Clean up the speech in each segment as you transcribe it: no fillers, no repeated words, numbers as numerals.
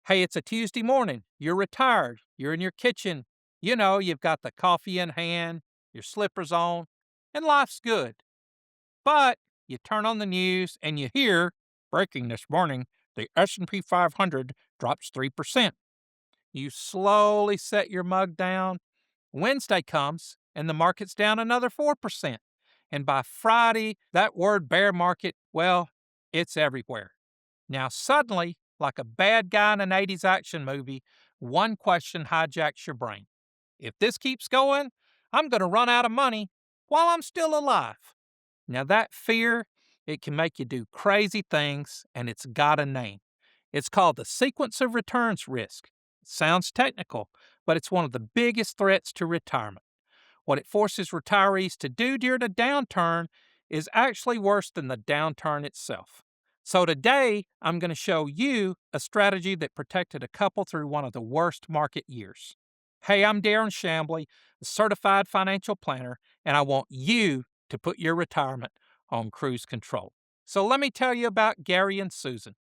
Hey, it's a Tuesday morning. You're retired. You're in your kitchen. You've got the coffee in hand, your slippers on, and life's good. But you turn on the news and you hear, breaking this morning, the S&P 500 drops 3%. You slowly set your mug down. Wednesday comes and the market's down another 4%. And by Friday, that word bear market, well, it's everywhere. Now, suddenly, like a bad guy in an 80s action movie, one question hijacks your brain. If this keeps going, I'm going to run out of money while I'm still alive. Now, that fear, it can make you do crazy things, and it's got a name. It's called the sequence of returns risk. It sounds technical, but it's one of the biggest threats to retirement. What it forces retirees to do during a downturn is actually worse than the downturn itself. So today, I'm going to show you a strategy that protected a couple through one of the worst market years. Hey, I'm Darren Shambly, a certified financial planner, and I want you to put your retirement on cruise control. So let me tell you about Gary and Susan.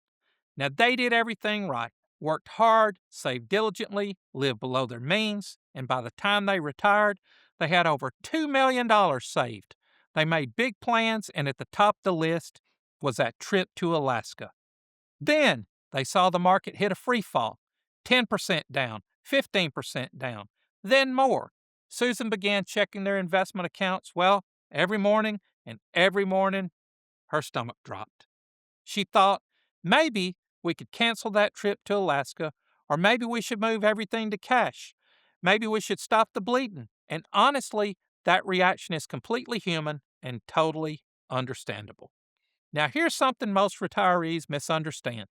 Now, they did everything right, worked hard, saved diligently, lived below their means, and by the time they retired, they had over $2 million saved. They made big plans, and at the top of the list was that trip to Alaska. Then they saw the market hit a free fall, 10% down, 15% down, then more. Susan began checking their investment accounts, well, every morning, and every morning her stomach dropped. She thought, maybe we could cancel that trip to Alaska, or maybe we should move everything to cash. Maybe we should stop the bleeding. And honestly, that reaction is completely human and totally understandable. Now, here's something most retirees misunderstand.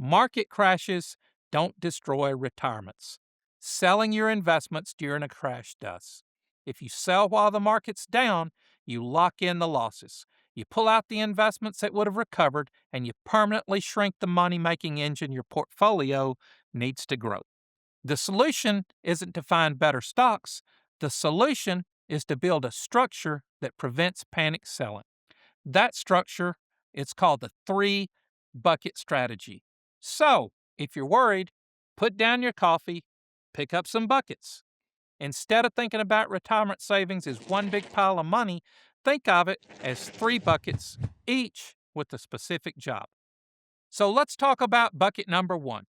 Market crashes don't destroy retirements. Selling your investments during a crash does. If you sell while the market's down, you lock in the losses. You pull out the investments that would have recovered, and you permanently shrink the money-making engine your portfolio needs to grow. The solution isn't to find better stocks. The solution is to build a structure that prevents panic selling. That structure, it's called the three bucket strategy. So, if you're worried, put down your coffee, pick up some buckets. Instead of thinking about retirement savings as one big pile of money, think of it as three buckets, each with a specific job. So let's talk about bucket number one.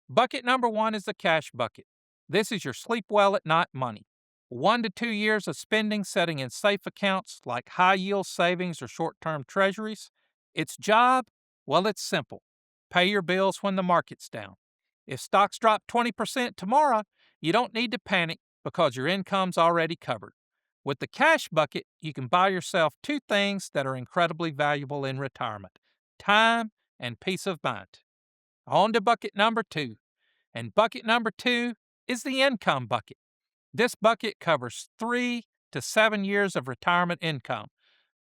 Bucket number one is the cash bucket. This is your sleep well at night money. 1 to 2 years of spending setting in safe accounts like high yield savings or short term treasuries. Its job? Well, it's simple. Pay your bills when the market's down. If stocks drop 20% tomorrow, you don't need to panic because your income's already covered. With the cash bucket, you can buy yourself two things that are incredibly valuable in retirement: time and peace of mind. On to bucket number two. And bucket number two is the income bucket. This bucket covers 3 to 7 years of retirement income.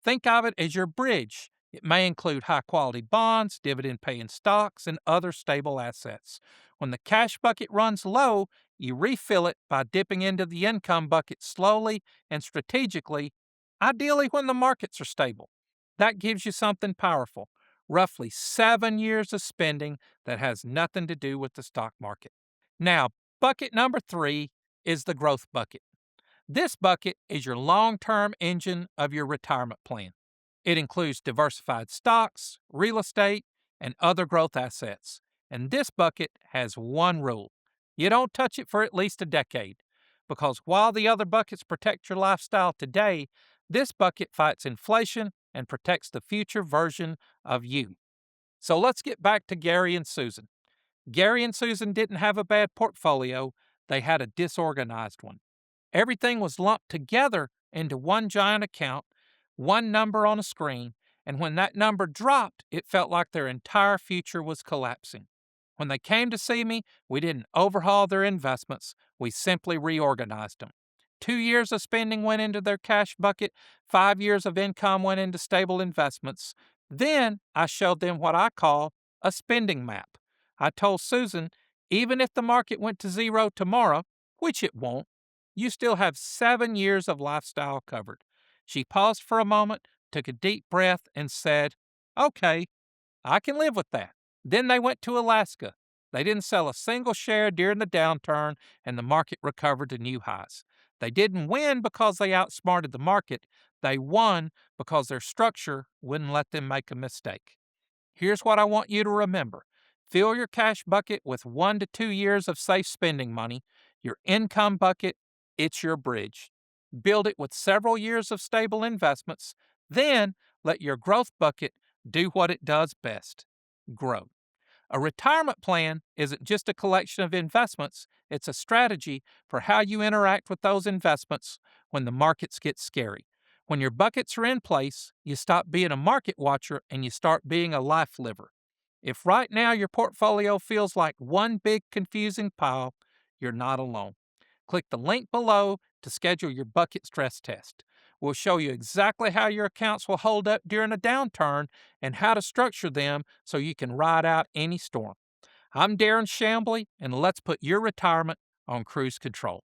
Think of it as your bridge. It may include high quality bonds, dividend paying stocks, and other stable assets. When the cash bucket runs low, you refill it by dipping into the income bucket slowly and strategically, ideally when the markets are stable. That gives you something powerful: roughly 7 years of spending that has nothing to do with the stock market. Now, bucket number three is the growth bucket. This bucket is your long-term engine of your retirement plan. It includes diversified stocks, real estate, and other growth assets. And this bucket has one rule: you don't touch it for at least a decade. Because while the other buckets protect your lifestyle today, this bucket fights inflation and protects the future version of you. So let's get back to Gary and Susan. Gary and Susan didn't have a bad portfolio, they had a disorganized one. Everything was lumped together into one giant account, one number on a screen, and when that number dropped, it felt like their entire future was collapsing. When they came to see me, we didn't overhaul their investments, we simply reorganized them. 2 years of spending went into their cash bucket, 5 years of income went into stable investments. Then I showed them what I call a spending map. I told Susan, even if the market went to zero tomorrow, which it won't, you still have 7 years of lifestyle covered. She paused for a moment, took a deep breath, and said, okay, I can live with that. Then they went to Alaska. They didn't sell a single share during the downturn, and the market recovered to new highs. They didn't win because they outsmarted the market. They won because their structure wouldn't let them make a mistake. Here's what I want you to remember. Fill your cash bucket with 1 to 2 years of safe spending money. Your income bucket, it's your bridge. Build it with several years of stable investments. Then let your growth bucket do what it does best: grow. A retirement plan isn't just a collection of investments, it's a strategy for how you interact with those investments when the markets get scary. When your buckets are in place, you stop being a market watcher and you start being a life liver. If right now your portfolio feels like one big confusing pile, you're not alone. Click the link below to schedule your bucket stress test. We'll show you exactly how your accounts will hold up during a downturn and how to structure them so you can ride out any storm. I'm Darren Shambly, and let's put your retirement on cruise control.